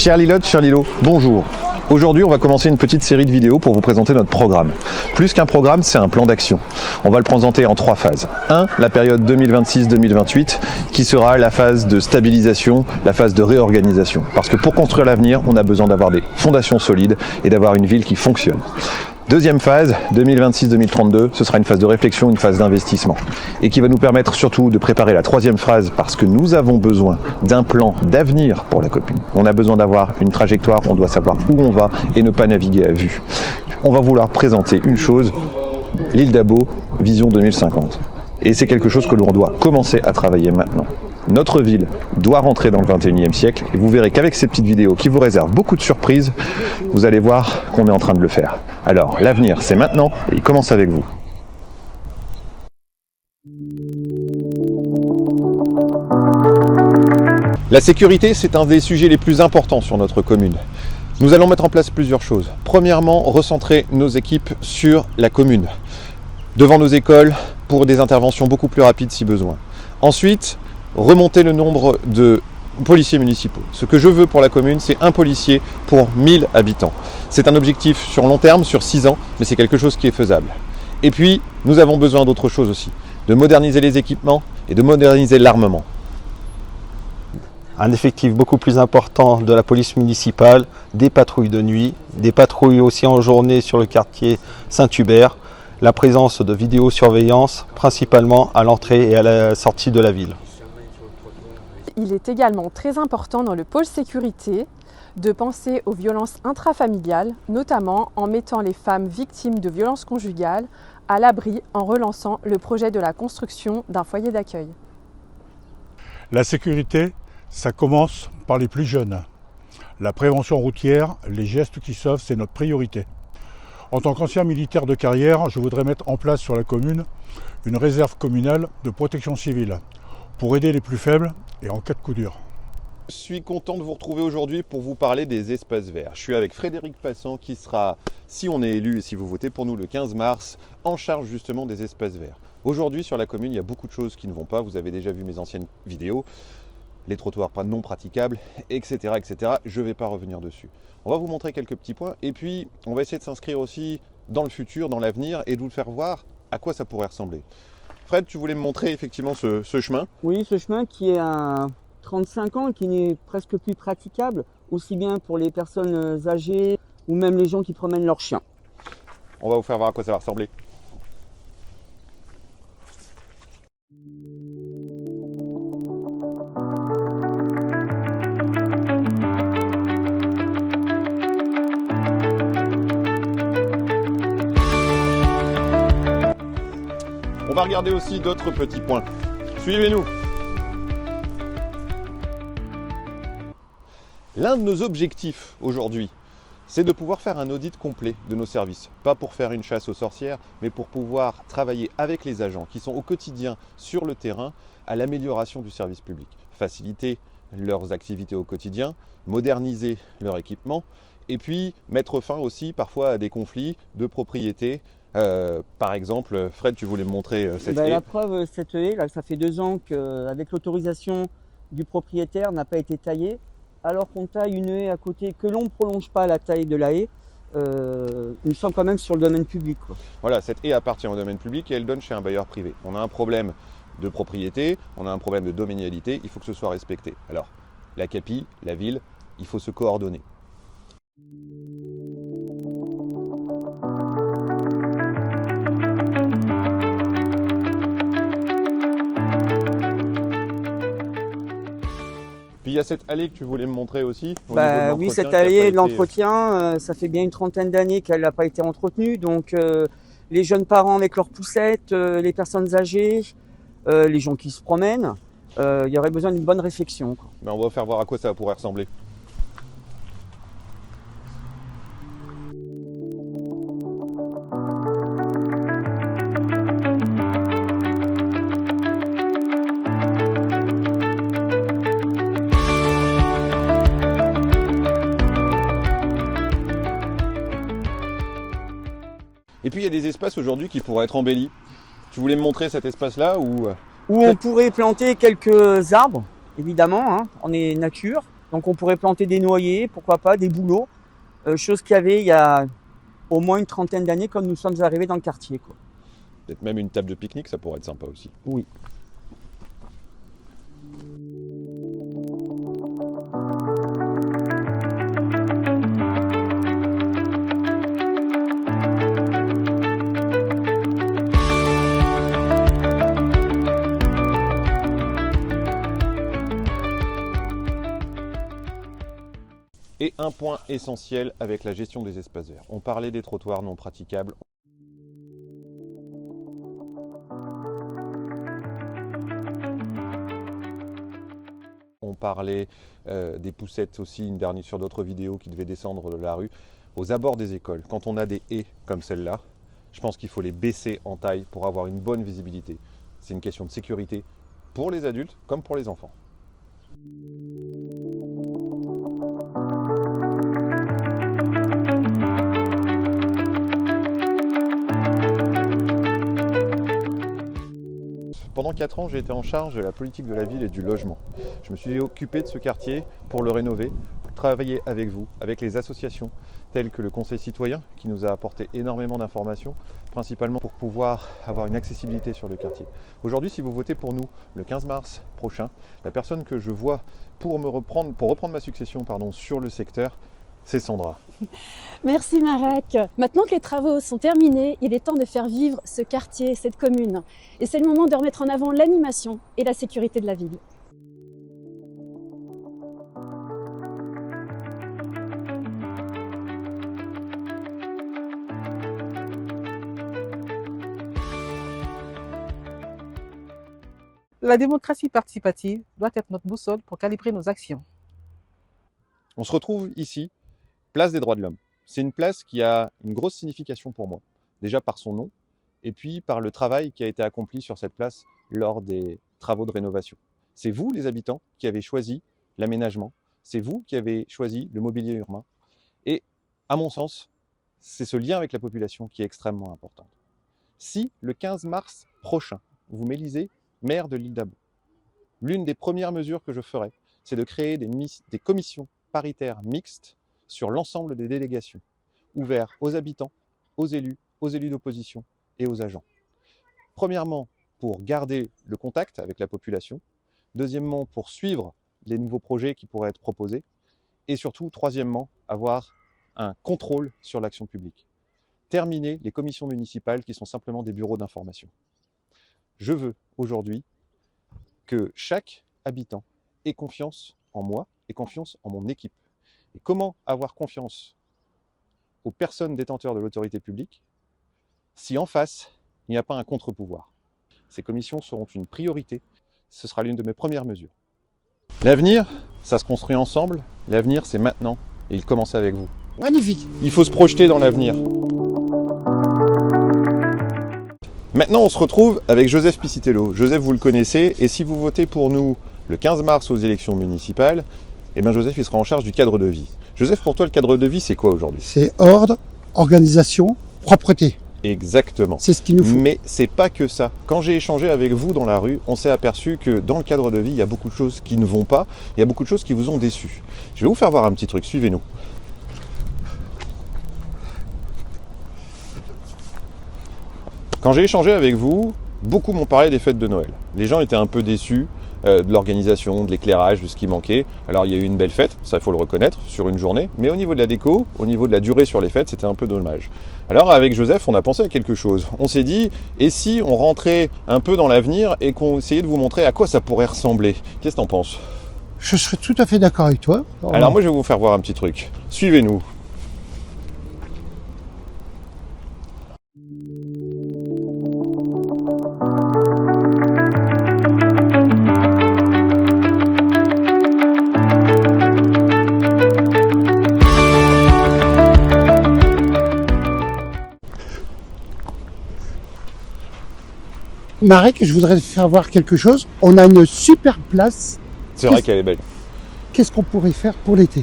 Chers Lilotes, chers Lilos, bonjour. Aujourd'hui, on va commencer une petite série de vidéos pour vous présenter notre programme. Plus qu'un programme, c'est un plan d'action. On va le présenter en 3 phases. 1. La période 2026-2028, qui sera la phase de stabilisation, la phase de réorganisation. Parce que pour construire l'avenir, on a besoin d'avoir des fondations solides et d'avoir une ville qui fonctionne. Deuxième phase, 2026-2032, ce sera une phase de réflexion, une phase d'investissement. Et qui va nous permettre surtout de préparer la 3e phase parce que nous avons besoin d'un plan d'avenir pour la commune. On a besoin d'avoir une trajectoire, on doit savoir où on va et ne pas naviguer à vue. On va vouloir présenter une chose, l'île d'Abo, vision 2050. Et c'est quelque chose que l'on doit commencer à travailler maintenant. Notre ville doit rentrer dans le 21e siècle et vous verrez qu'avec ces petites vidéos qui vous réservent beaucoup de surprises, vous allez voir qu'on est en train de le faire. Alors, l'avenir, c'est maintenant et il commence avec vous. La sécurité, c'est un des sujets les plus importants sur notre commune. Nous allons mettre en place plusieurs choses. Premièrement, recentrer nos équipes sur la commune, devant nos écoles, pour des interventions beaucoup plus rapides si besoin. Ensuite, remonter le nombre de policiers municipaux. Ce que je veux pour la commune, c'est un policier pour 1000 habitants. C'est un objectif sur long terme, sur 6 ans, mais c'est quelque chose qui est faisable. Et puis, nous avons besoin d'autre chose aussi, de moderniser les équipements et de moderniser l'armement. Un effectif beaucoup plus important de la police municipale, des patrouilles de nuit, des patrouilles aussi en journée sur le quartier Saint-Hubert, la présence de vidéosurveillance principalement à l'entrée et à la sortie de la ville. Il est également très important dans le pôle sécurité de penser aux violences intrafamiliales, notamment en mettant les femmes victimes de violences conjugales à l'abri en relançant le projet de la construction d'un foyer d'accueil. La sécurité, ça commence par les plus jeunes. La prévention routière, les gestes qui sauvent, c'est notre priorité. En tant qu'ancien militaire de carrière, je voudrais mettre en place sur la commune une réserve communale de protection civile pour aider les plus faibles et en cas de coup dur. Je suis content de vous retrouver aujourd'hui pour vous parler des espaces verts. Je suis avec Frédéric Passant qui sera, si on est élu et si vous votez pour nous le 15 mars, en charge justement des espaces verts. Aujourd'hui sur la commune, il y a beaucoup de choses qui ne vont pas. Vous avez déjà vu mes anciennes vidéos, les trottoirs non praticables, etc. etc. Je ne vais pas revenir dessus. On va vous montrer quelques petits points et puis on va essayer de s'inscrire aussi dans le futur, dans l'avenir et de vous faire voir à quoi ça pourrait ressembler. Fred, tu voulais me montrer effectivement ce chemin. Oui, ce chemin qui est à 35 ans et qui n'est presque plus praticable, aussi bien pour les personnes âgées ou même les gens qui promènent leurs chiens. On va vous faire voir à quoi ça va ressembler. On va regarder aussi d'autres petits points. Suivez-nous. L'un de nos objectifs aujourd'hui, c'est de pouvoir faire un audit complet de nos services. Pas pour faire une chasse aux sorcières, mais pour pouvoir travailler avec les agents qui sont au quotidien sur le terrain à l'amélioration du service public. Faciliter leurs activités au quotidien, moderniser leur équipement et puis mettre fin aussi parfois à des conflits de propriété. Par exemple, Fred, tu voulais me montrer cette haie. La preuve, cette haie, là, ça fait 2 ans qu'avec l'autorisation du propriétaire, n'a pas été taillée. Alors qu'on taille une haie à côté, que l'on ne prolonge pas la taille de la haie, nous sommes quand même sur le domaine public, quoi. Voilà, cette haie appartient au domaine public et elle donne chez un bailleur privé. On a un problème de propriété, on a un problème de domanialité, il faut que ce soit respecté. Alors, la CAPI, la ville, il faut se coordonner. Puis il y a cette allée que tu voulais me montrer aussi. Oui, cette allée de l'entretien, ça fait bien une 30aine d'années qu'elle n'a pas été entretenue. Donc les jeunes parents avec leurs poussettes, les personnes âgées, les gens qui se promènent, il y aurait besoin d'une bonne réflexion, quoi. On va faire voir à quoi ça pourrait ressembler. Et puis il y a des espaces aujourd'hui qui pourraient être embellis. Tu voulais me montrer cet espace-là où on pourrait planter quelques arbres, évidemment, hein, on est nature. Donc on pourrait planter des noyers, pourquoi pas, des bouleaux, chose qu'il y avait il y a au moins une trentaine d'années quand nous sommes arrivés dans le quartier, quoi. Peut-être même une table de pique-nique, ça pourrait être sympa aussi. Oui. Et un point essentiel avec la gestion des espaces verts. On parlait des trottoirs non praticables. On parlait des poussettes aussi, une dernière sur d'autres vidéos qui devaient descendre de la rue. Aux abords des écoles, quand on a des haies comme celle-là, je pense qu'il faut les baisser en taille pour avoir une bonne visibilité. C'est une question de sécurité pour les adultes comme pour les enfants. Pendant 4 ans, j'ai été en charge de la politique de la ville et du logement. Je me suis occupé de ce quartier pour le rénover, pour travailler avec vous, avec les associations telles que le Conseil citoyen qui nous a apporté énormément d'informations, principalement pour pouvoir avoir une accessibilité sur le quartier. Aujourd'hui, si vous votez pour nous le 15 mars prochain, la personne que je vois pour reprendre ma succession sur le secteur, c'est Sandra. Merci Marek. Maintenant que les travaux sont terminés, il est temps de faire vivre ce quartier, cette commune. Et c'est le moment de remettre en avant l'animation et la sécurité de la ville. La démocratie participative doit être notre boussole pour calibrer nos actions. On se retrouve ici, place des droits de l'homme. C'est une place qui a une grosse signification pour moi. Déjà par son nom, et puis par le travail qui a été accompli sur cette place lors des travaux de rénovation. C'est vous, les habitants, qui avez choisi l'aménagement. C'est vous qui avez choisi le mobilier urbain. Et, à mon sens, c'est ce lien avec la population qui est extrêmement important. Si, le 15 mars prochain, vous m'élisez maire de l'île d'Abo, l'une des premières mesures que je ferai, c'est de créer des commissions paritaires mixtes sur l'ensemble des délégations, ouvertes aux habitants, aux élus d'opposition et aux agents. Premièrement, pour garder le contact avec la population. Deuxièmement, pour suivre les nouveaux projets qui pourraient être proposés. Et surtout, troisièmement, avoir un contrôle sur l'action publique. Terminer les commissions municipales qui sont simplement des bureaux d'information. Je veux aujourd'hui que chaque habitant ait confiance en moi et confiance en mon équipe. Et comment avoir confiance aux personnes détenteurs de l'autorité publique si en face, il n'y a pas un contre-pouvoir? Ces commissions seront une priorité. Ce sera l'une de mes premières mesures. L'avenir, ça se construit ensemble. L'avenir, c'est maintenant. Et il commence avec vous. Magnifique. Il faut se projeter dans l'avenir. Maintenant, on se retrouve avec Joseph Piscitello. Joseph, vous le connaissez. Et si vous votez pour nous le 15 mars aux élections municipales, eh bien Joseph, il sera en charge du cadre de vie. Joseph, pour toi, le cadre de vie, c'est quoi aujourd'hui? C'est ordre, organisation, propreté. Exactement. C'est ce qu'il nous faut. Mais c'est pas que ça. Quand j'ai échangé avec vous dans la rue, on s'est aperçu que dans le cadre de vie, il y a beaucoup de choses qui ne vont pas, il y a beaucoup de choses qui vous ont déçus. Je vais vous faire voir un petit truc, suivez-nous. Quand j'ai échangé avec vous, beaucoup m'ont parlé des fêtes de Noël. Les gens étaient un peu déçus de l'organisation, de l'éclairage, de ce qui manquait. Alors il y a eu une belle fête, ça il faut le reconnaître, sur une journée, mais au niveau de la déco, au niveau de la durée sur les fêtes, c'était un peu dommage. Alors avec Joseph, on a pensé à quelque chose. On s'est dit, et si on rentrait un peu dans l'avenir et qu'on essayait de vous montrer à quoi ça pourrait ressembler? Qu'est-ce que t'en penses? Je serais tout à fait d'accord avec toi. Alors moi je vais vous faire voir un petit truc. Suivez-nous. Marek, je voudrais te faire voir quelque chose. On a une super place. C'est vrai qu'elle est belle. Qu'est-ce qu'on pourrait faire pour l'été?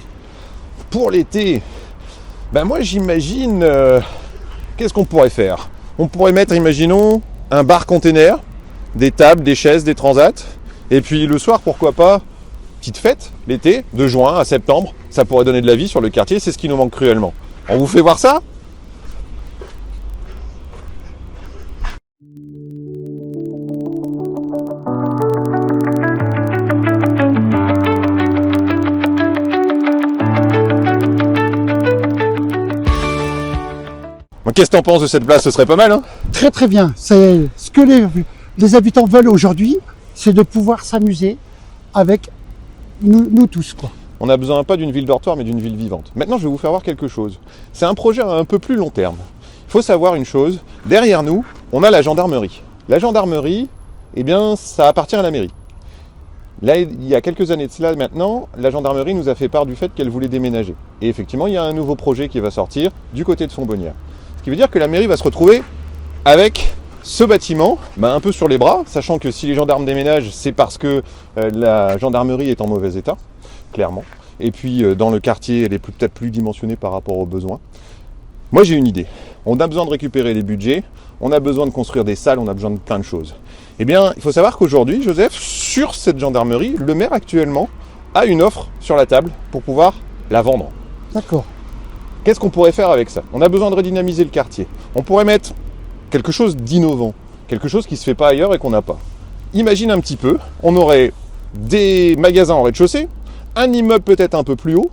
Pour l'été, ben moi j'imagine, qu'est-ce qu'on pourrait faire? On pourrait mettre, imaginons, un bar-container, des tables, des chaises, des transats, et puis le soir, pourquoi pas, petite fête, l'été, de juin à septembre, ça pourrait donner de la vie sur le quartier, c'est ce qui nous manque cruellement. On vous fait voir ça ? Qu'est-ce que t'en penses de cette place? Ce serait pas mal, hein? Très très bien. C'est ce que les habitants veulent aujourd'hui, c'est de pouvoir s'amuser avec nous tous, quoi. On n'a besoin pas d'une ville dortoir, mais d'une ville vivante. Maintenant, je vais vous faire voir quelque chose. C'est un projet un peu plus long terme. Il faut savoir une chose, derrière nous, on a la gendarmerie. La gendarmerie, eh bien, ça appartient à la mairie. Là, il y a quelques années de cela maintenant, la gendarmerie nous a fait part du fait qu'elle voulait déménager. Et effectivement, il y a un nouveau projet qui va sortir du côté de Fontbonnière. Ce qui veut dire que la mairie va se retrouver avec ce bâtiment un peu sur les bras, sachant que si les gendarmes déménagent, c'est parce que la gendarmerie est en mauvais état, clairement. Et puis dans le quartier, elle est peut-être plus dimensionnée par rapport aux besoins. Moi j'ai une idée. On a besoin de récupérer les budgets, on a besoin de construire des salles, on a besoin de plein de choses. Eh bien, il faut savoir qu'aujourd'hui, Joseph, sur cette gendarmerie, le maire actuellement a une offre sur la table pour pouvoir la vendre. D'accord. Qu'est-ce qu'on pourrait faire avec ça? On a besoin de redynamiser le quartier. On pourrait mettre quelque chose d'innovant, quelque chose qui ne se fait pas ailleurs et qu'on n'a pas. Imagine un petit peu, on aurait des magasins en rez-de-chaussée, un immeuble peut-être un peu plus haut,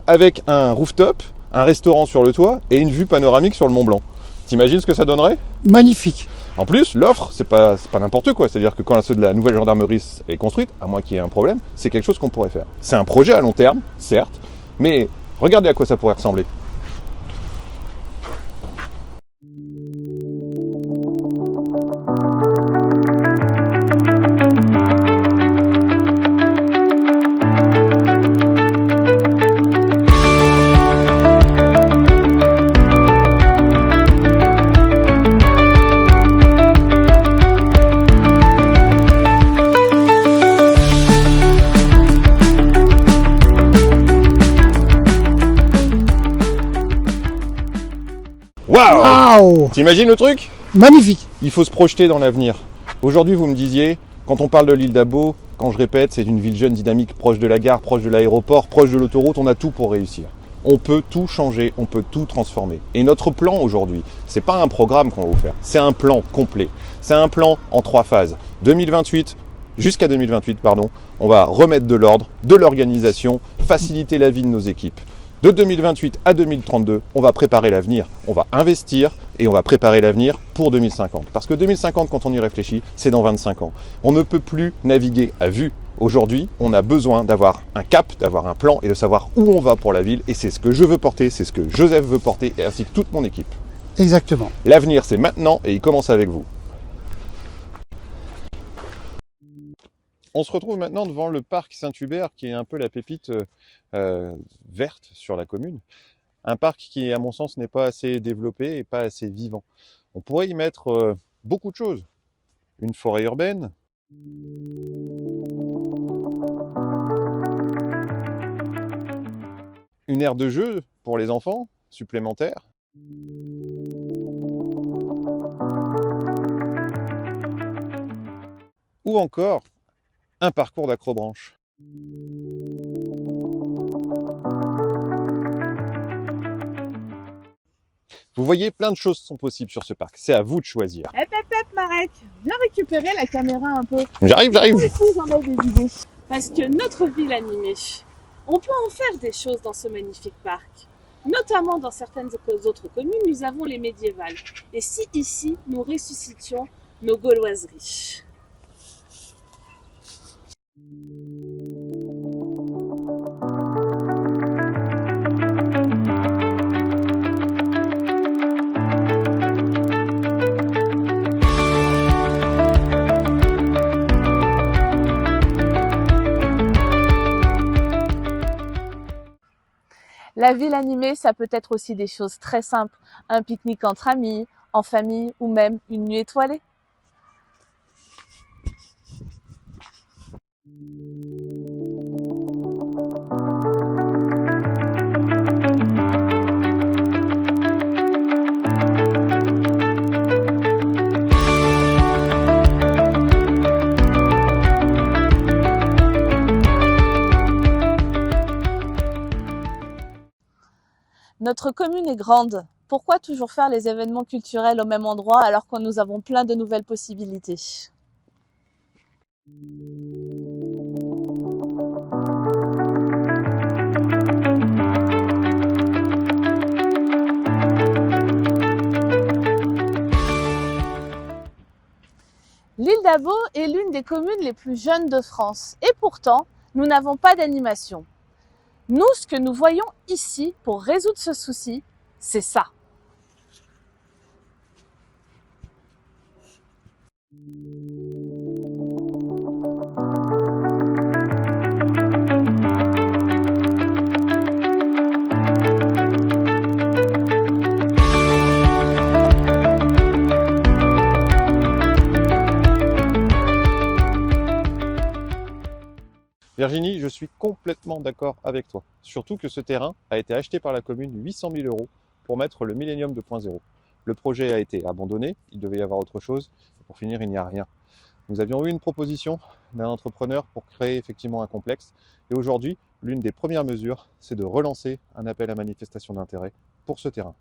avec un rooftop, un restaurant sur le toit et une vue panoramique sur le Mont Blanc. T'imagines ce que ça donnerait? Magnifique. En plus, l'offre, c'est pas n'importe quoi. C'est-à-dire que quand la nouvelle gendarmerie est construite, à moins qu'il y ait un problème, c'est quelque chose qu'on pourrait faire. C'est un projet à long terme, certes, mais regardez à quoi ça pourrait ressembler. Waouh! T'imagines le truc? Magnifique. Il faut se projeter dans l'avenir. Aujourd'hui, vous me disiez, quand on parle de l'île d'Abo, quand je répète, c'est une ville jeune, dynamique, proche de la gare, proche de l'aéroport, proche de l'autoroute, on a tout pour réussir. On peut tout changer, on peut tout transformer. Et notre plan aujourd'hui, c'est pas un programme qu'on va vous faire, c'est un plan complet. C'est un plan en 3 phases. 2028, jusqu'à 2028, on va remettre de l'ordre, de l'organisation, faciliter la vie de nos équipes. De 2028 à 2032, on va préparer l'avenir, on va investir et on va préparer l'avenir pour 2050. Parce que 2050, quand on y réfléchit, c'est dans 25 ans. On ne peut plus naviguer à vue. Aujourd'hui, on a besoin d'avoir un cap, d'avoir un plan et de savoir où on va pour la ville. Et c'est ce que je veux porter, c'est ce que Joseph veut porter et ainsi que toute mon équipe. Exactement. L'avenir, c'est maintenant et il commence avec vous. On se retrouve maintenant devant le parc Saint-Hubert qui est un peu la pépite verte sur la commune. Un parc qui, à mon sens, n'est pas assez développé et pas assez vivant. On pourrait y mettre beaucoup de choses. Une forêt urbaine. Une aire de jeu pour les enfants, supplémentaire. Ou encore un parcours d'acrobranche. Vous voyez, plein de choses sont possibles sur ce parc. C'est à vous de choisir. Marek, viens récupérer la caméra un peu. J'arrive. J'en ai des idées. Parce que notre ville animée, on peut en faire des choses dans ce magnifique parc. Notamment dans certaines autres communes, nous avons les médiévales. Et si ici, nous ressuscitions nos gauloiseries. La ville animée, ça peut être aussi des choses très simples. Un pique-nique entre amis, en famille ou même une nuit étoilée. Notre commune est grande. Pourquoi toujours faire les événements culturels au même endroit alors que nous avons plein de nouvelles possibilités? L'île d'Abo est l'une des communes les plus jeunes de France et pourtant, nous n'avons pas d'animation. Nous, ce que nous voyons ici pour résoudre ce souci, c'est ça. Virginie, je suis complètement d'accord avec toi. Surtout que ce terrain a été acheté par la commune 800 000 € pour mettre le Millennium 2.0. Le projet a été abandonné, il devait y avoir autre chose. Et pour finir, il n'y a rien. Nous avions eu une proposition d'un entrepreneur pour créer effectivement un complexe. Et aujourd'hui, l'une des premières mesures, c'est de relancer un appel à manifestation d'intérêt pour ce terrain.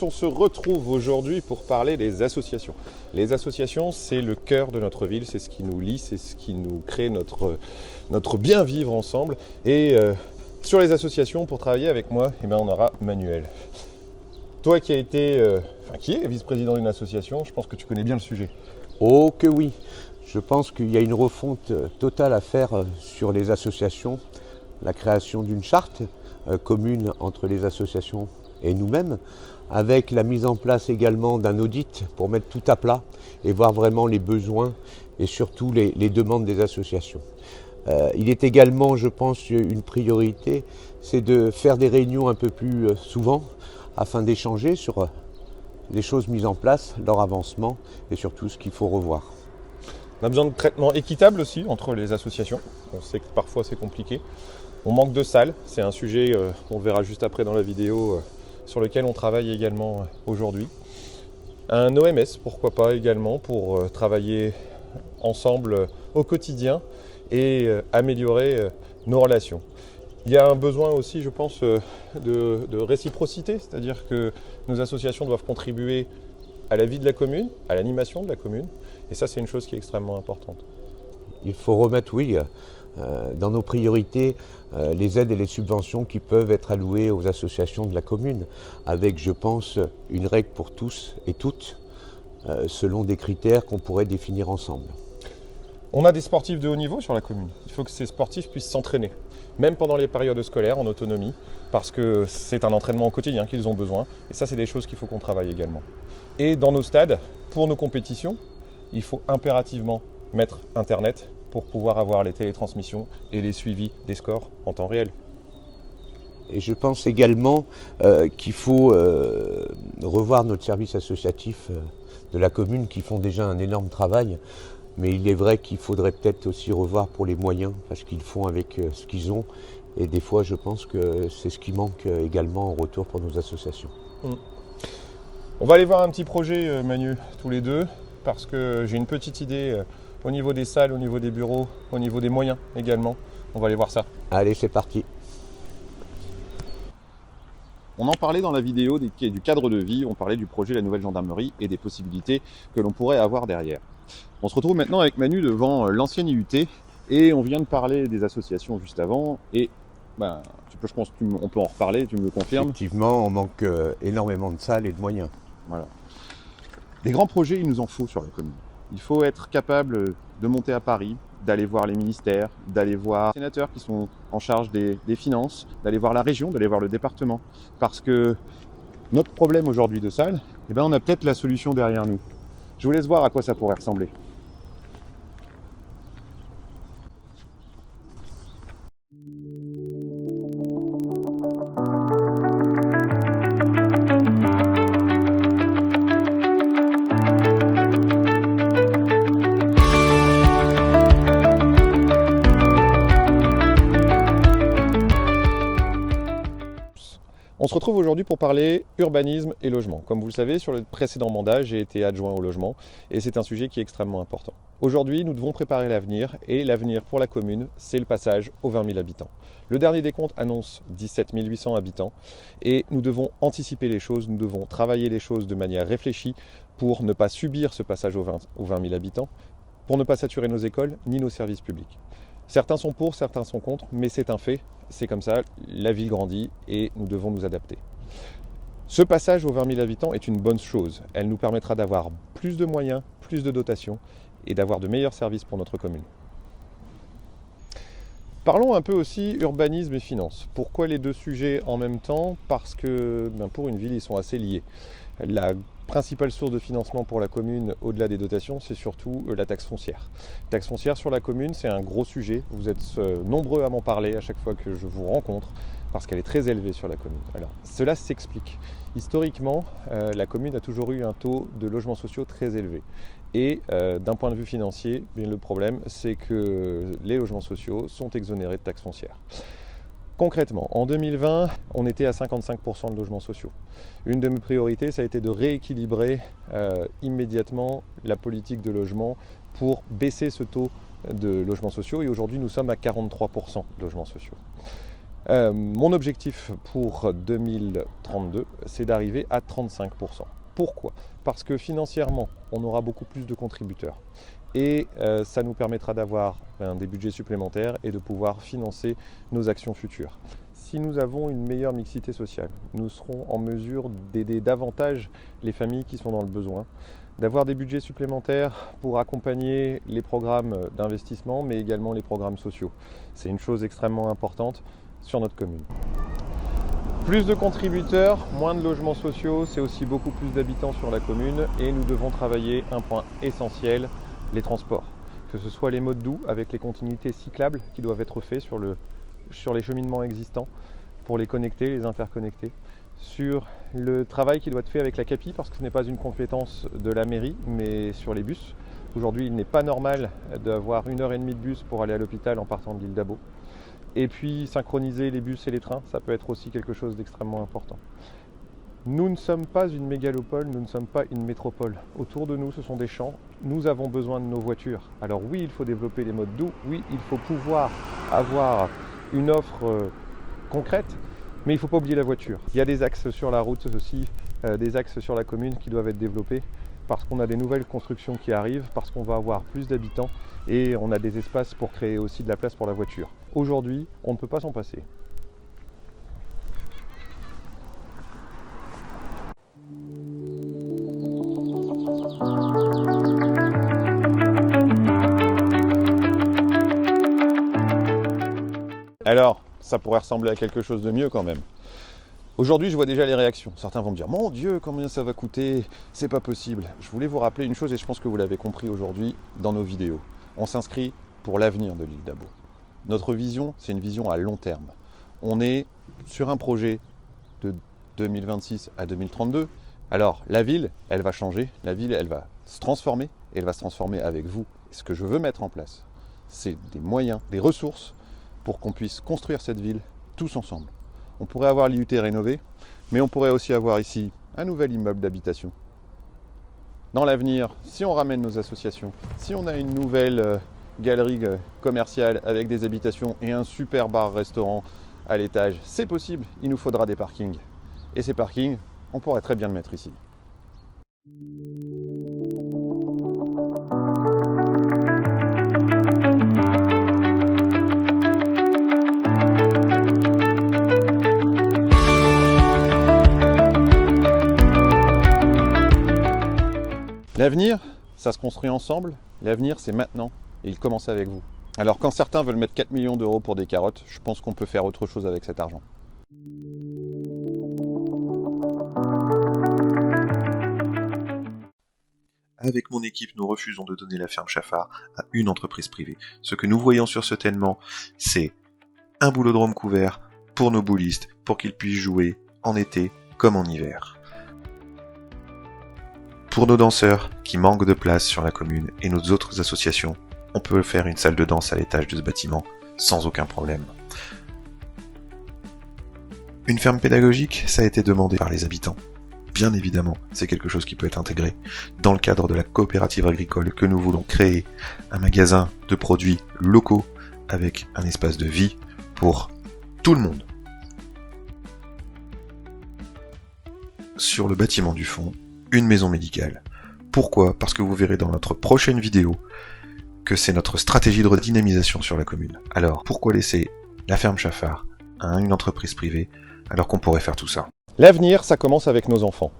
On se retrouve aujourd'hui pour parler des associations. Les associations, c'est le cœur de notre ville, c'est ce qui nous lie, c'est ce qui nous crée notre bien vivre ensemble. Et sur les associations, pour travailler avec moi, on aura Manuel. Toi qui est vice-président d'une association, je pense que tu connais bien le sujet. Oh que oui, je pense qu'il y a une refonte totale à faire sur les associations, la création d'une charte commune entre les associations et nous-mêmes, avec la mise en place également d'un audit pour mettre tout à plat et voir vraiment les besoins et surtout les demandes des associations. Il est également, je pense, une priorité, c'est de faire des réunions un peu plus souvent afin d'échanger sur les choses mises en place, leur avancement et surtout ce qu'il faut revoir. On a besoin de traitement équitable aussi entre les associations. On sait que parfois c'est compliqué. On manque de salles, c'est un sujet, on le verra juste après dans la vidéo, sur lequel on travaille également aujourd'hui. Un OMS, pourquoi pas également, pour travailler ensemble au quotidien et améliorer nos relations. Il y a un besoin aussi, je pense, de réciprocité, c'est-à-dire que nos associations doivent contribuer à la vie de la commune, à l'animation de la commune, et ça c'est une chose qui est extrêmement importante. Il faut remettre, oui, dans nos priorités, les aides et les subventions qui peuvent être allouées aux associations de la commune, avec, je pense, une règle pour tous et toutes, selon des critères qu'on pourrait définir ensemble. On a des sportifs de haut niveau sur la commune. Il faut que ces sportifs puissent s'entraîner, même pendant les périodes scolaires, en autonomie, parce que c'est un entraînement au quotidien qu'ils ont besoin, et ça c'est des choses qu'il faut qu'on travaille également. Et dans nos stades, pour nos compétitions, il faut impérativement mettre Internet pour pouvoir avoir les télétransmissions et les suivis des scores en temps réel. Et je pense également qu'il faut revoir notre service associatif de la commune qui font déjà un énorme travail, mais il est vrai qu'il faudrait peut-être aussi revoir pour les moyens, parce qu'ils font avec ce qu'ils ont, et des fois je pense que c'est ce qui manque également en retour pour nos associations. On va aller voir un petit projet, Manu, tous les deux, parce que j'ai une petite idée au niveau des salles, au niveau des bureaux, au niveau des moyens également. On va aller voir ça. Allez, c'est parti. On en parlait dans la vidéo du cadre de vie, on parlait du projet La Nouvelle Gendarmerie et des possibilités que l'on pourrait avoir derrière. On se retrouve maintenant avec Manu devant l'ancienne IUT et on vient de parler des associations juste avant et je pense qu'on peut en reparler, tu me le confirmes. Effectivement, on manque énormément de salles et de moyens. Voilà. Des grands projets, il nous en faut sur la commune. Il faut être capable de monter à Paris, d'aller voir les ministères, d'aller voir les sénateurs qui sont en charge des finances, d'aller voir la région, d'aller voir le département. Parce que notre problème aujourd'hui de salle, on a peut-être la solution derrière nous. Je vous laisse voir à quoi ça pourrait ressembler. On se retrouve aujourd'hui pour parler urbanisme et logement. Comme vous le savez, sur le précédent mandat, j'ai été adjoint au logement et c'est un sujet qui est extrêmement important. Aujourd'hui, nous devons préparer l'avenir, et l'avenir pour la commune, c'est le passage aux 20 000 habitants. Le dernier décompte annonce 17 800 habitants, et nous devons anticiper les choses, nous devons travailler les choses de manière réfléchie pour ne pas subir ce passage aux 20 000 habitants, pour ne pas saturer nos écoles ni nos services publics. Certains sont pour, certains sont contre, mais c'est un fait, c'est comme ça, la ville grandit et nous devons nous adapter. Ce passage aux 20 000 habitants est une bonne chose, elle nous permettra d'avoir plus de moyens, plus de dotations, et d'avoir de meilleurs services pour notre commune. Parlons un peu aussi urbanisme et finances. Pourquoi les deux sujets en même temps? Parce que pour une ville, ils sont assez liés. La principale source de financement pour la commune, au-delà des dotations, c'est surtout la taxe foncière. La taxe foncière sur la commune, c'est un gros sujet. Vous êtes nombreux à m'en parler à chaque fois que je vous rencontre, parce qu'elle est très élevée sur la commune. Alors, cela s'explique. Historiquement, la commune a toujours eu un taux de logements sociaux très élevé. Et d'un point de vue financier, le problème, c'est que les logements sociaux sont exonérés de taxes foncières. Concrètement, en 2020, on était à 55% de logements sociaux. Une de mes priorités, ça a été de rééquilibrer immédiatement la politique de logement pour baisser ce taux de logements sociaux. Et aujourd'hui, nous sommes à 43% de logements sociaux. Mon objectif pour 2032, c'est d'arriver à 35%. Pourquoi? Parce que financièrement, on aura beaucoup plus de contributeurs. Et ça nous permettra d'avoir des budgets supplémentaires et de pouvoir financer nos actions futures. Si nous avons une meilleure mixité sociale, nous serons en mesure d'aider davantage les familles qui sont dans le besoin, d'avoir des budgets supplémentaires pour accompagner les programmes d'investissement, mais également les programmes sociaux. C'est une chose extrêmement importante sur notre commune. Plus de contributeurs, moins de logements sociaux, c'est aussi beaucoup plus d'habitants sur la commune, et nous devons travailler un point essentiel, les transports. Que ce soit les modes doux avec les continuités cyclables qui doivent être faits sur les cheminements existants pour les connecter, les interconnecter. Sur le travail qui doit être fait avec la CAPI, parce que ce n'est pas une compétence de la mairie, mais sur les bus. Aujourd'hui, il n'est pas normal d'avoir 1h30 de bus pour aller à l'hôpital en partant de l'île d'Abo. Et puis synchroniser les bus et les trains, ça peut être aussi quelque chose d'extrêmement important. Nous ne sommes pas une mégalopole, nous ne sommes pas une métropole. Autour de nous, ce sont des champs. Nous avons besoin de nos voitures. Alors oui, il faut développer les modes doux. Oui, il faut pouvoir avoir une offre concrète, mais il ne faut pas oublier la voiture. Il y a des axes sur la route aussi, des axes sur la commune qui doivent être développés, parce qu'on a des nouvelles constructions qui arrivent, parce qu'on va avoir plus d'habitants et on a des espaces pour créer aussi de la place pour la voiture. Aujourd'hui, on ne peut pas s'en passer. Alors, ça pourrait ressembler à quelque chose de mieux quand même. Aujourd'hui, je vois déjà les réactions. Certains vont me dire « Mon Dieu, combien ça va coûter? C'est pas possible ». Je voulais vous rappeler une chose, et je pense que vous l'avez compris aujourd'hui dans nos vidéos. On s'inscrit pour l'avenir de l'île d'Abo. Notre vision, c'est une vision à long terme. On est sur un projet de 2026 à 2032. Alors, la ville, elle va changer. La ville, elle va se transformer. Et elle va se transformer avec vous. Et ce que je veux mettre en place, c'est des moyens, des ressources pour qu'on puisse construire cette ville tous ensemble. On pourrait avoir l'IUT rénové, mais on pourrait aussi avoir ici un nouvel immeuble d'habitation. Dans l'avenir, si on ramène nos associations, si on a une nouvelle galerie commerciale avec des habitations et un super bar-restaurant à l'étage, c'est possible, il nous faudra des parkings. Et ces parkings, on pourrait très bien le mettre ici. L'avenir, ça se construit ensemble. L'avenir, c'est maintenant. Et il commence avec vous. Alors quand certains veulent mettre 4 millions d'euros pour des carottes, je pense qu'on peut faire autre chose avec cet argent. Avec mon équipe, nous refusons de donner la ferme Chaffard à une entreprise privée. Ce que nous voyons sur ce tellement, c'est un boulodrome couvert pour nos boulistes, pour qu'ils puissent jouer en été comme en hiver. Pour nos danseurs qui manquent de place sur la commune et nos autres associations, on peut faire une salle de danse à l'étage de ce bâtiment sans aucun problème. Une ferme pédagogique, ça a été demandé par les habitants. bien évidemment, c'est quelque chose qui peut être intégré dans le cadre de la coopérative agricole que nous voulons créer, un magasin de produits locaux avec un espace de vie pour tout le monde. Sur le bâtiment du fond, une maison médicale. Pourquoi ? Parce que vous verrez dans notre prochaine vidéo que c'est notre stratégie de redynamisation sur la commune. Alors, pourquoi laisser la ferme Chaffard à une entreprise privée alors qu'on pourrait faire tout ça ? L'avenir, ça commence avec nos enfants.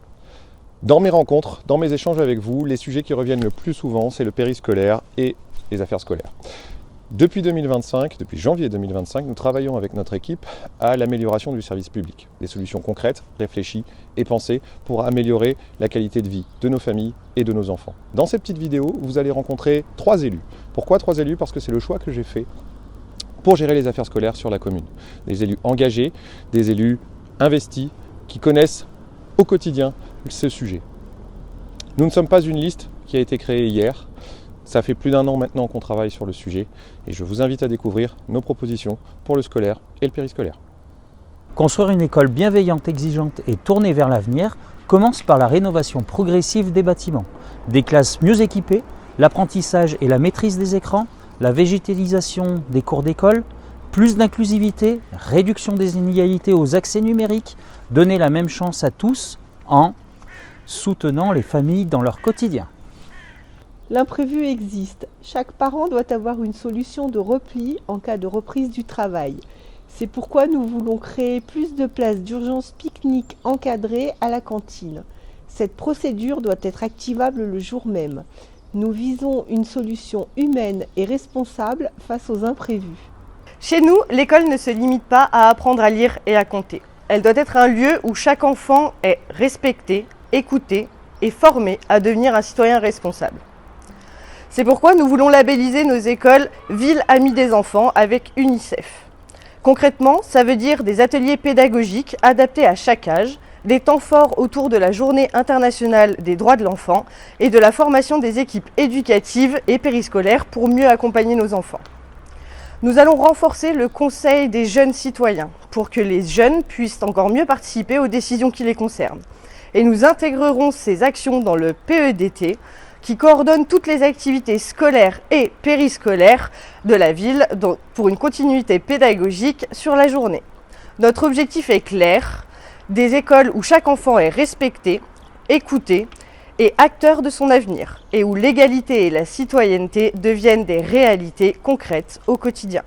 Dans mes rencontres, dans mes échanges avec vous, les sujets qui reviennent le plus souvent, c'est le périscolaire et les affaires scolaires. Depuis 2025, depuis janvier 2025, nous travaillons avec notre équipe à l'amélioration du service public. Des solutions concrètes, réfléchies et pensées pour améliorer la qualité de vie de nos familles et de nos enfants. Dans cette petite vidéo, vous allez rencontrer 3 élus. Pourquoi 3 élus ? Parce que c'est le choix que j'ai fait pour gérer les affaires scolaires sur la commune. Des élus engagés, des élus investis, qui connaissent au quotidien ce sujet. Nous ne sommes pas une liste qui a été créée hier. Ça fait plus d'1 an maintenant qu'on travaille sur le sujet et je vous invite à découvrir nos propositions pour le scolaire et le périscolaire. Construire une école bienveillante, exigeante et tournée vers l'avenir commence par la rénovation progressive des bâtiments, des classes mieux équipées, l'apprentissage et la maîtrise des écrans, la végétalisation des cours d'école, plus d'inclusivité, réduction des inégalités aux accès numériques, donner la même chance à tous en soutenant les familles dans leur quotidien. L'imprévu existe. Chaque parent doit avoir une solution de repli en cas de reprise du travail. C'est pourquoi nous voulons créer plus de places d'urgence pique-nique encadrées à la cantine. Cette procédure doit être activable le jour même. Nous visons une solution humaine et responsable face aux imprévus. Chez nous, l'école ne se limite pas à apprendre à lire et à compter. Elle doit être un lieu où chaque enfant est respecté, écouté et formé à devenir un citoyen responsable. C'est pourquoi nous voulons labelliser nos écoles Ville Amie des enfants avec UNICEF. Concrètement, ça veut dire des ateliers pédagogiques adaptés à chaque âge, des temps forts autour de la Journée internationale des droits de l'enfant et de la formation des équipes éducatives et périscolaires pour mieux accompagner nos enfants. Nous allons renforcer le conseil des jeunes citoyens pour que les jeunes puissent encore mieux participer aux décisions qui les concernent. Et nous intégrerons ces actions dans le PEDT qui coordonne toutes les activités scolaires et périscolaires de la ville pour une continuité pédagogique sur la journée. Notre objectif est clair, des écoles où chaque enfant est respecté, écouté et acteur de son avenir, et où l'égalité et la citoyenneté deviennent des réalités concrètes au quotidien.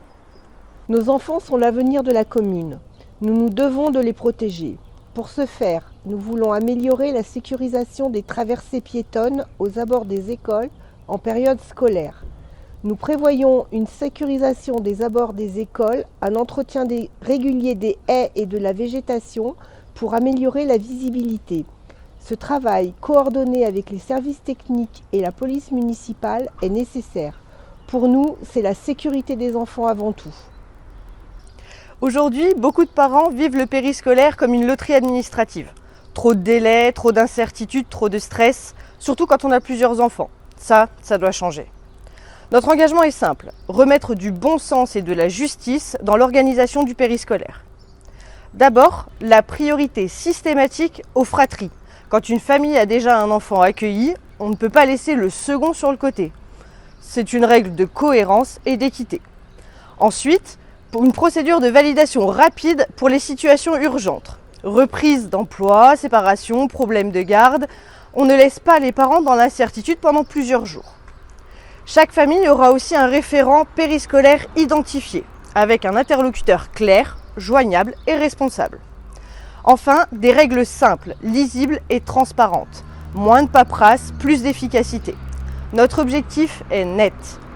Nos enfants sont l'avenir de la commune. Nous nous devons de les protéger. Pour ce faire, nous voulons améliorer la sécurisation des traversées piétonnes aux abords des écoles en période scolaire. Nous prévoyons une sécurisation des abords des écoles, un entretien régulier des haies et de la végétation pour améliorer la visibilité. Ce travail, coordonné avec les services techniques et la police municipale, est nécessaire. Pour nous, c'est la sécurité des enfants avant tout. Aujourd'hui, beaucoup de parents vivent le périscolaire comme une loterie administrative. Trop de délais, trop d'incertitudes, trop de stress, surtout quand on a plusieurs enfants. Ça doit changer. Notre engagement est simple, remettre du bon sens et de la justice dans l'organisation du périscolaire. D'abord, la priorité systématique aux fratries. Quand une famille a déjà un enfant accueilli, on ne peut pas laisser le second sur le côté. C'est une règle de cohérence et d'équité. Ensuite, pour une procédure de validation rapide pour les situations urgentes. Reprise d'emploi, séparation, problème de garde. On ne laisse pas les parents dans l'incertitude pendant plusieurs jours. Chaque famille aura aussi un référent périscolaire identifié, avec un interlocuteur clair, joignable et responsable. Enfin, des règles simples, lisibles et transparentes. Moins de paperasse, plus d'efficacité. Notre objectif est net.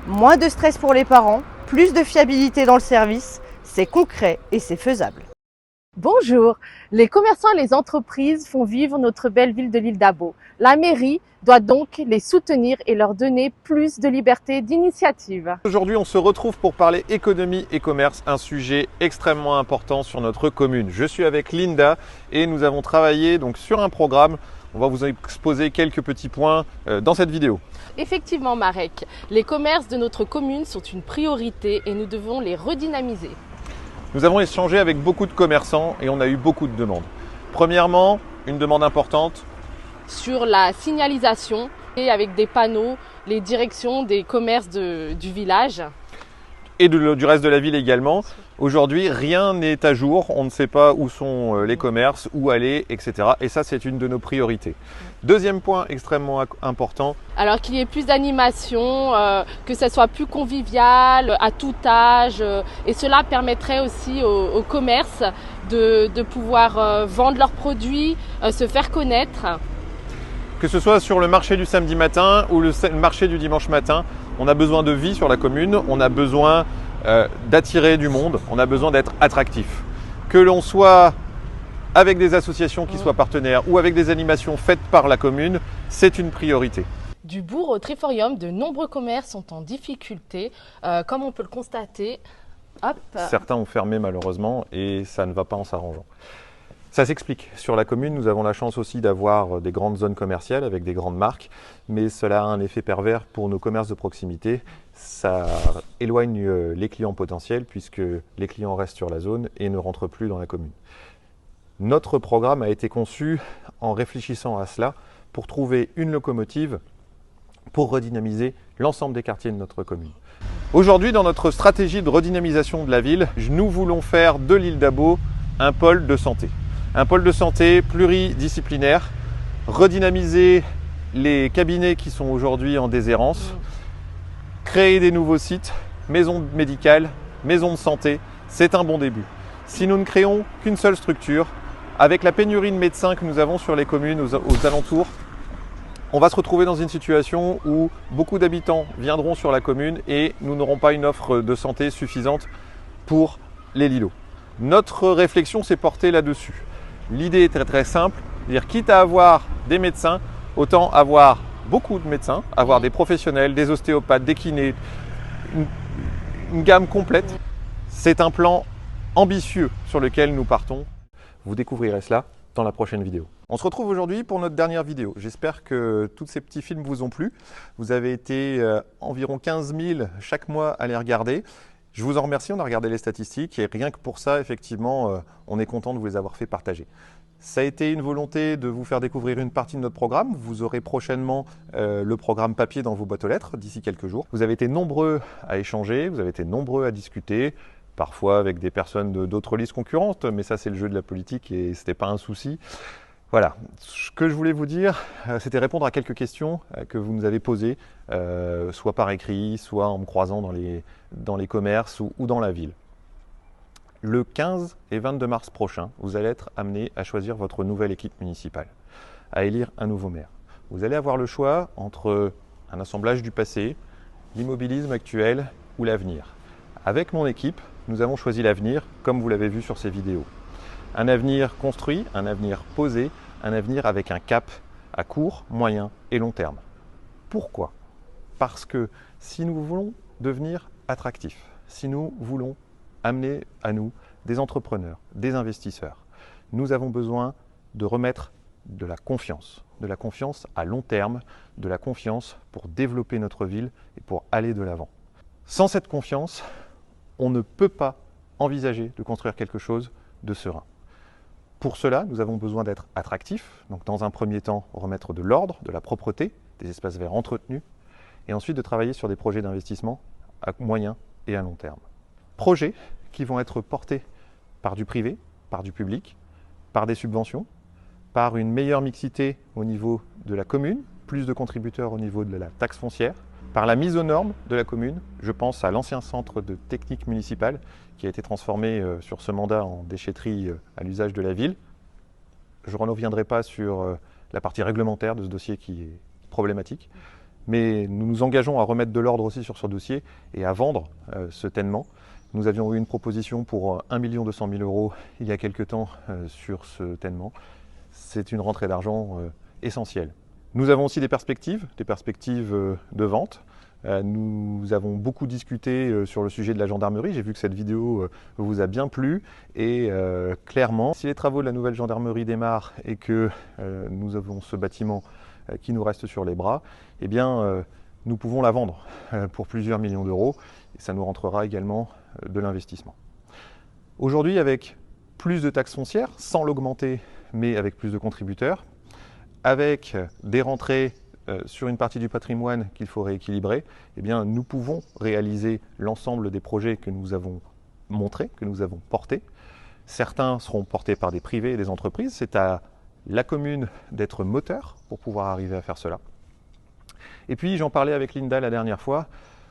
Moins de stress pour les parents, plus de fiabilité dans le service, c'est concret et c'est faisable. Bonjour, les commerçants et les entreprises font vivre notre belle ville de l'île d'Abo. La mairie doit donc les soutenir et leur donner plus de liberté d'initiative. Aujourd'hui, on se retrouve pour parler économie et commerce, un sujet extrêmement important sur notre commune. Je suis avec Linda et nous avons travaillé donc sur un programme. On va vous exposer quelques petits points dans cette vidéo. Effectivement, Marek, les commerces de notre commune sont une priorité et nous devons les redynamiser. Nous avons échangé avec beaucoup de commerçants et on a eu beaucoup de demandes. Premièrement, une demande importante sur la signalisation et avec des panneaux, les directions des commerces du village. Et du reste de la ville également. Aujourd'hui, rien n'est à jour. On ne sait pas où sont les commerces, où aller, etc. Et ça, c'est une de nos priorités. Deuxième point extrêmement important. Alors qu'il y ait plus d'animation, que ça soit plus convivial, à tout âge. Et cela permettrait aussi aux commerces de pouvoir vendre leurs produits, se faire connaître. Que ce soit sur le marché du samedi matin ou le marché du dimanche matin, on a besoin de vie sur la commune, on a besoin d'attirer du monde, on a besoin d'être attractif. Que l'on soit avec des associations qui soient partenaires ou avec des animations faites par la commune, c'est une priorité. Du bourg au Triforium, de nombreux commerces sont en difficulté, comme on peut le constater. Hop. Certains ont fermé malheureusement et ça ne va pas en s'arrangeant. Ça s'explique. Sur la commune, nous avons la chance aussi d'avoir des grandes zones commerciales avec des grandes marques, mais cela a un effet pervers pour nos commerces de proximité. Ça éloigne les clients potentiels puisque les clients restent sur la zone et ne rentrent plus dans la commune. Notre programme a été conçu en réfléchissant à cela pour trouver une locomotive pour redynamiser l'ensemble des quartiers de notre commune. Aujourd'hui, dans notre stratégie de redynamisation de la ville, nous voulons faire de l'île d'Abo un pôle de santé. Un pôle de santé pluridisciplinaire, redynamiser les cabinets qui sont aujourd'hui en déshérence, créer des nouveaux sites, maisons médicales, maisons de santé, c'est un bon début. Si nous ne créons qu'une seule structure, avec la pénurie de médecins que nous avons sur les communes aux alentours, on va se retrouver dans une situation où beaucoup d'habitants viendront sur la commune et nous n'aurons pas une offre de santé suffisante pour les Lillots. Notre réflexion s'est portée là-dessus. L'idée est très simple, c'est-à-dire quitte à avoir des médecins, autant avoir beaucoup de médecins, avoir des professionnels, des ostéopathes, des kinés, une gamme complète. C'est un plan ambitieux sur lequel nous partons. Vous découvrirez cela dans la prochaine vidéo. On se retrouve aujourd'hui pour notre dernière vidéo. J'espère que tous ces petits films vous ont plu. Vous avez été environ 15 000 chaque mois à les regarder. Je vous en remercie, on a regardé les statistiques et rien que pour ça, effectivement, on est content de vous les avoir fait partager. Ça a été une volonté de vous faire découvrir une partie de notre programme. Vous aurez prochainement le programme papier dans vos boîtes aux lettres d'ici quelques jours. Vous avez été nombreux à échanger, vous avez été nombreux à discuter, parfois avec des personnes d'autres listes concurrentes, mais ça c'est le jeu de la politique et ce n'était pas un souci. Voilà, ce que je voulais vous dire, c'était répondre à quelques questions que vous nous avez posées, soit par écrit, soit en me croisant dans les commerces ou dans la ville. Le 15 et 22 mars prochain, vous allez être amenés à choisir votre nouvelle équipe municipale, à élire un nouveau maire. Vous allez avoir le choix entre un assemblage du passé, l'immobilisme actuel ou l'avenir. Avec mon équipe, nous avons choisi l'avenir, comme vous l'avez vu sur ces vidéos. Un avenir construit, un avenir posé, un avenir avec un cap à court, moyen et long terme. Pourquoi? Parce que si nous voulons devenir attractifs, si nous voulons amener à nous des entrepreneurs, des investisseurs, nous avons besoin de remettre de la confiance à long terme, de la confiance pour développer notre ville et pour aller de l'avant. Sans cette confiance, on ne peut pas envisager de construire quelque chose de serein. Pour cela, nous avons besoin d'être attractifs, donc dans un premier temps, remettre de l'ordre, de la propreté, des espaces verts entretenus, et ensuite de travailler sur des projets d'investissement à moyen et à long terme. Projets qui vont être portés par du privé, par du public, par des subventions, par une meilleure mixité au niveau de la commune, plus de contributeurs au niveau de la taxe foncière, par la mise aux normes de la commune. Je pense à l'ancien centre de technique municipale qui a été transformé sur ce mandat en déchetterie à l'usage de la ville. Je ne reviendrai pas sur la partie réglementaire de ce dossier qui est problématique, mais nous nous engageons à remettre de l'ordre aussi sur ce dossier et à vendre ce tènement. Nous avions eu une proposition pour 1 200 000 € il y a quelque temps sur ce tènement. C'est une rentrée d'argent essentielle. Nous avons aussi des perspectives de vente. Nous avons beaucoup discuté sur le sujet de la gendarmerie. J'ai vu que cette vidéo vous a bien plu et clairement, si les travaux de la nouvelle gendarmerie démarrent et que nous avons ce bâtiment qui nous reste sur les bras, eh bien, nous pouvons la vendre pour plusieurs millions d'euros et ça nous rentrera également de l'investissement. Aujourd'hui, avec plus de taxes foncières, sans l'augmenter mais avec plus de contributeurs, avec des rentrées sur une partie du patrimoine qu'il faut rééquilibrer, eh bien, nous pouvons réaliser l'ensemble des projets que nous avons montrés, que nous avons portés. Certains seront portés par des privés et des entreprises. C'est à la commune d'être moteur pour pouvoir arriver à faire cela. Et puis, j'en parlais avec Linda la dernière fois,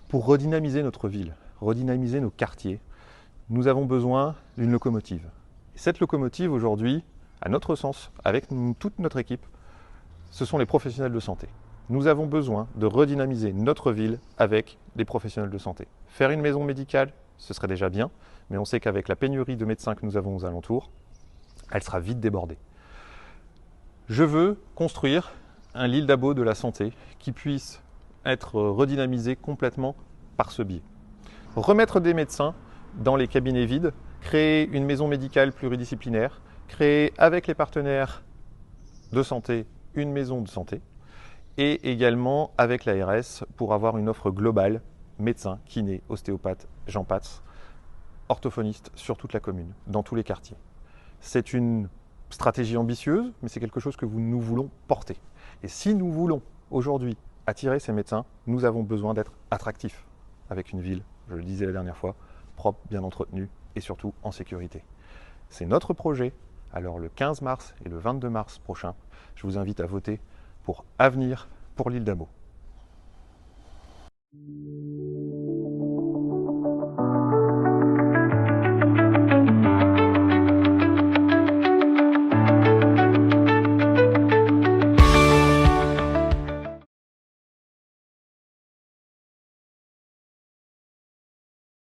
pour redynamiser notre ville, redynamiser nos quartiers, nous avons besoin d'une locomotive. Cette locomotive, aujourd'hui, à notre sens, avec toute notre équipe, ce sont les professionnels de santé. Nous avons besoin de redynamiser notre ville avec des professionnels de santé. Faire une maison médicale, ce serait déjà bien, mais on sait qu'avec la pénurie de médecins que nous avons aux alentours, elle sera vite débordée. Je veux construire un Lille Dabo de la santé qui puisse être redynamisé complètement par ce biais. Remettre des médecins dans les cabinets vides, créer une maison médicale pluridisciplinaire, créer avec les partenaires de santé une maison de santé et également avec l'ARS pour avoir une offre globale, médecins, kinés, ostéopathes, j'en passe, orthophonistes sur toute la commune, dans tous les quartiers. C'est une stratégie ambitieuse, mais c'est quelque chose que nous voulons porter. Et si nous voulons aujourd'hui attirer ces médecins, nous avons besoin d'être attractifs avec une ville, je le disais la dernière fois, propre, bien entretenue et surtout en sécurité. C'est notre projet. Alors le 15 mars et le 22 mars prochain, je vous invite à voter pour Avenir pour Lille Dabo.